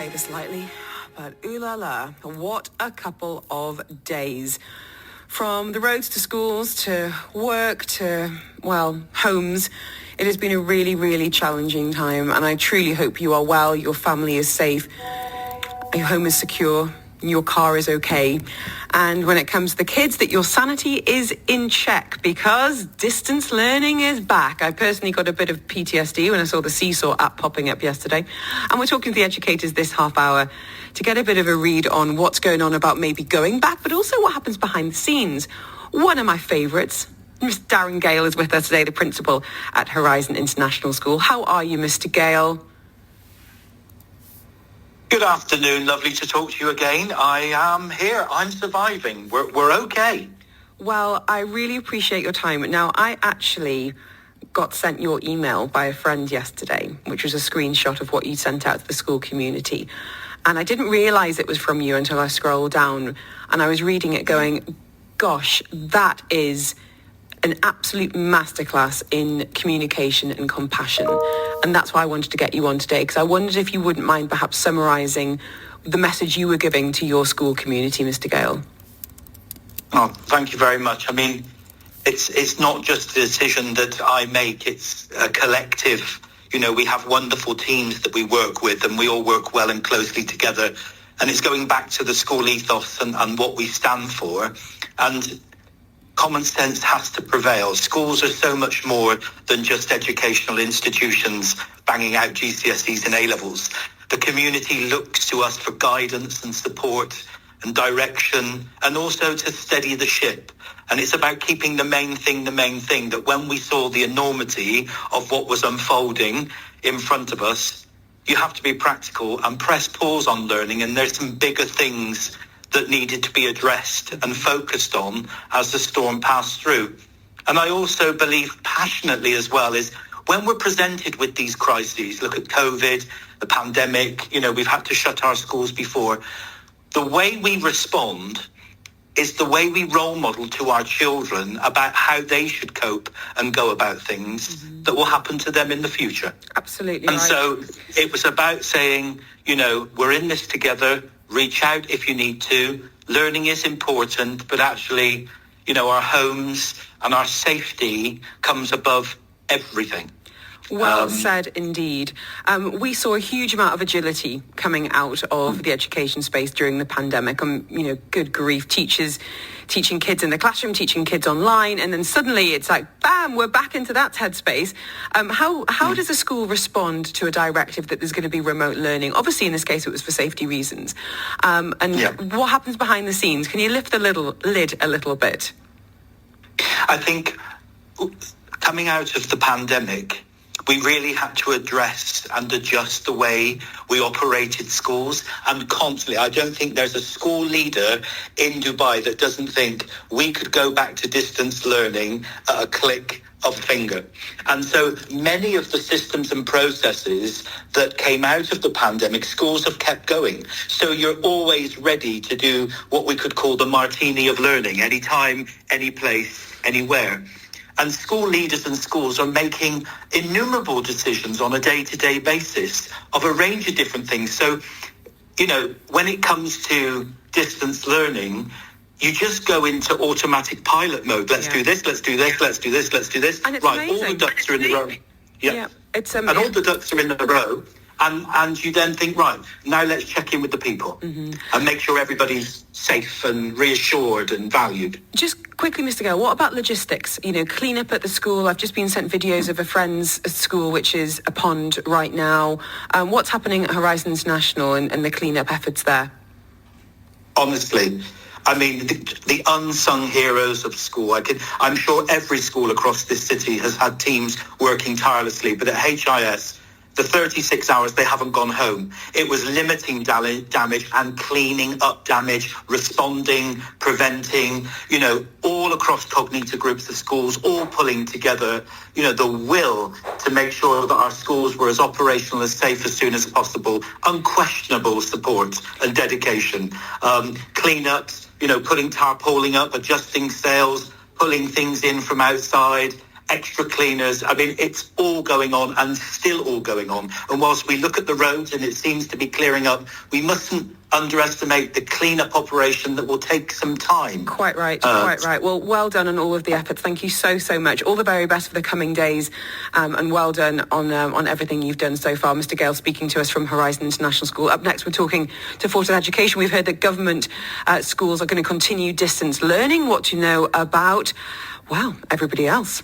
say this lightly, but ooh la la, what a couple of days. From the roads to schools to work to, well, homes, it has been a really, really challenging time, and I truly hope you are well, your family is safe, your home is secure, your car is okay. And when it comes to the kids, that your sanity is in check, because distance learning is back. I personally got a bit of PTSD when I saw the Seesaw app popping up yesterday. And we're talking to the educators this half hour to get a bit of a read on what's going on about maybe going back, but also what happens behind the scenes. One of my favourites, Mr. Darren Gale, is with us today, the principal at Horizon International School. How are you, Mr. Gale? Good afternoon. Lovely to talk to you again. I am here. I'm surviving. We're okay. Well, I really appreciate your time. Now, I actually got sent your email by a friend yesterday, which was a screenshot of what you sent out to the school community. And I didn't realise it was from you until I scrolled down and I was reading it going, gosh, that is an absolute masterclass in communication and compassion. And that's why I wanted to get you on today, because I wondered if you wouldn't mind perhaps summarising the message you were giving to your school community, Mr. Gale. Oh, thank you very much. I mean, it's not just a decision that I make, it's a collective. You know, we have wonderful teams that we work with, and we all work well and closely together. And it's going back to the school ethos and what we stand for. And common sense has to prevail. Schools are so much more than just educational institutions banging out GCSEs and A-levels. The community looks to us for guidance and support and direction, and also to steady the ship. And it's about keeping the main thing, that when we saw the enormity of what was unfolding in front of us, you have to be practical and press pause on learning. And there's some bigger things that needed to be addressed and focused on as the storm passed through. And I also believe passionately as well is when we're presented with these crises, look at COVID, the pandemic, you know, we've had to shut our schools before. The way we respond is the way we role model to our children about how they should cope and go about things that will happen to them in the future. Absolutely. And right. so it was about saying, you know, we're in this together. Reach out if you need to. Learning is important, but actually, you know, our homes and our safety comes above everything. Well said indeed. We saw a huge amount of agility coming out of the education space during the pandemic. You know, good grief, teachers teaching kids in the classroom, teaching kids online, and then suddenly it's like, bam, we're back into that headspace. How does a school respond to a directive that there's going to be remote learning? Obviously, in this case, it was for safety reasons. What happens behind the scenes? Can you lift the lid a little bit? I think coming out of the pandemic, we really had to address and adjust the way we operated schools, and constantly. I don't think there's a school leader in Dubai that doesn't think we could go back to distance learning at a click of a finger. And so many of the systems and processes that came out of the pandemic, schools have kept going. So you're always ready to do what we could call the martini of learning, anytime, any place, anywhere. And school leaders and schools are making innumerable decisions on a day-to-day basis of a range of different things. So, you know, when it comes to distance learning, you just go into automatic pilot mode. Let's do this, let's do this, let's do this, let's do this. And it's right, amazing. all the ducks are in the row. Yeah. It's and all the ducks are in the row. And you then think, right, now let's check in with the people and make sure everybody's safe and reassured and valued. Just quickly, Mr. Gale, what about logistics? You know, clean up at the school. I've just been sent videos of a friend's school, which is a pond right now. What's happening at Horizon International and the clean-up efforts there? Honestly, I mean, the unsung heroes of school. I'm sure every school across this city has had teams working tirelessly, but at HIS, the 36 hours they haven't gone home, it was limiting damage and cleaning up damage, responding, preventing, you know, all across cognitive groups of schools, all pulling together, you know, the will to make sure that our schools were as operational, as safe as soon as possible, unquestionable support and dedication, clean-ups, you know, putting tarpaulin up, adjusting sails, pulling things in from outside, extra cleaners. I mean, it's all going on and still all going on. And whilst we look at the roads and it seems to be clearing up, we mustn't underestimate the clean-up operation that will take some time. Quite right, quite right. Well, well done on all of the efforts. Thank you so, so much. All the very best for the coming days, and well done on everything you've done so far. Mr. Gale speaking to us from Horizon International School. Up next, we're talking to Fortis Education. We've heard that government schools are going to continue distance learning. What do you know about, well, everybody else?